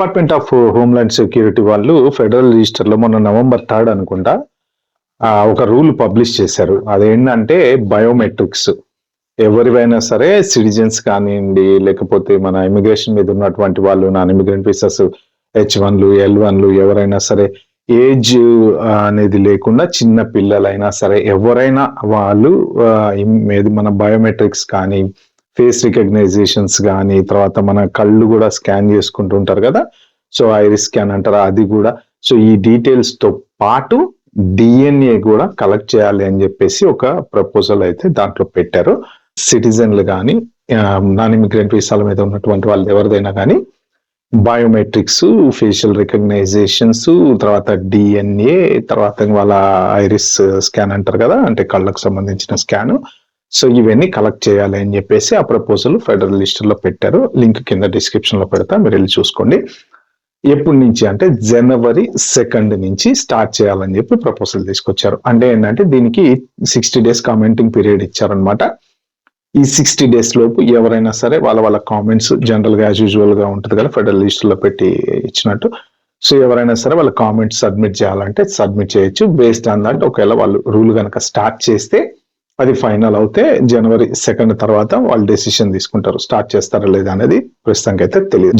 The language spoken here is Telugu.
డిపార్ట్మెంట్ ఆఫ్ హోమ్‌ల్యాండ్ సెక్యూరిటీ వాళ్ళు ఫెడరల్ రిజిస్టర్‌లో మొన్న నవంబర్ 3 అనుకుంటా ఒక రూల్ పబ్లిష్ చేశారు. అదేంటంటే బయోమెట్రిక్స్. ఎవరివైనా సరే సిటిజన్స్ కానియండి, లేకపోతే మన ఇమిగ్రేషన్ మీద ఉన్నటువంటి వాళ్ళు నాన్ ఇమిగ్రెంట్ వీసాస్ H1లు, L1లు ఎవరైనా సరే ఏజ్ అనేది లేకుండా చిన్న పిల్లలైనా సరే ఎవరైనా వాళ్ళు మన బయోమెట్రిక్స్ కానీ ఫేస్ రికగ్నైజేషన్స్ కానీ తర్వాత మన కళ్ళు కూడా స్కాన్ చేసుకుంటూ ఉంటారు కదా, సో ఐరిస్ స్కాన్ అంటారు అది కూడా. సో ఈ డీటెయిల్స్ తో పాటు DNA కూడా కలెక్ట్ చేయాలి అని చెప్పేసి ఒక ప్రపోజల్ అయితే దాంట్లో పెట్టారు. సిటిజన్లు కానీ నాన్ ఇమిగ్రెంట్ వీసాల మీద ఉన్నటువంటి వాళ్ళు ఎవరిదైనా కానీ బయోమెట్రిక్స్, ఫేషియల్ రికగ్నైజేషన్స్, తర్వాత DNA, తర్వాత వాళ్ళ ఐరిస్ స్కాన్ అంటారు కదా, అంటే కళ్ళకు సంబంధించిన స్కాన్. సో ఇవన్నీ కలెక్ట్ చేయాలి అని చెప్పేసి ఆ ప్రపోజల్ ఫెడరల్ లిస్టులో పెట్టారు. లింక్ కింద డిస్క్రిప్షన్ లో పెడతా, మీరు వెళ్ళి చూసుకోండి. ఎప్పటి నుంచి అంటే జనవరి 2 నుంచి స్టార్ట్ చేయాలని చెప్పి ప్రపోజల్ తీసుకొచ్చారు. అంటే ఏంటంటే దీనికి 60 days కామెంటింగ్ పీరియడ్ ఇచ్చారనమాట. ఈ 60 days లోపు ఎవరైనా సరే వాళ్ళ కామెంట్స్ జనరల్ గా యాజ్ యూజువల్ గా ఉంటుంది కదా ఫెడరల్ లిస్టులో పెట్టి ఇచ్చినట్టు. సో ఎవరైనా సరే వాళ్ళ కామెంట్స్ సబ్మిట్ చేయాలంటే సబ్మిట్ చేయొచ్చు. బేస్డ్ ఆన్ దట్ ఒకవేళ వాళ్ళు రూల్ కనుక స్టార్ట్ చేస్తే అది ఫైనల్ అవుతే జనవరి 2 తర్వాత వాళ్ళు డెసిషన్ తీసుకుంటారు, స్టార్ట్ చేస్తారా లేదా అనేది ప్రస్తుతానికి అయితే తెలియదు.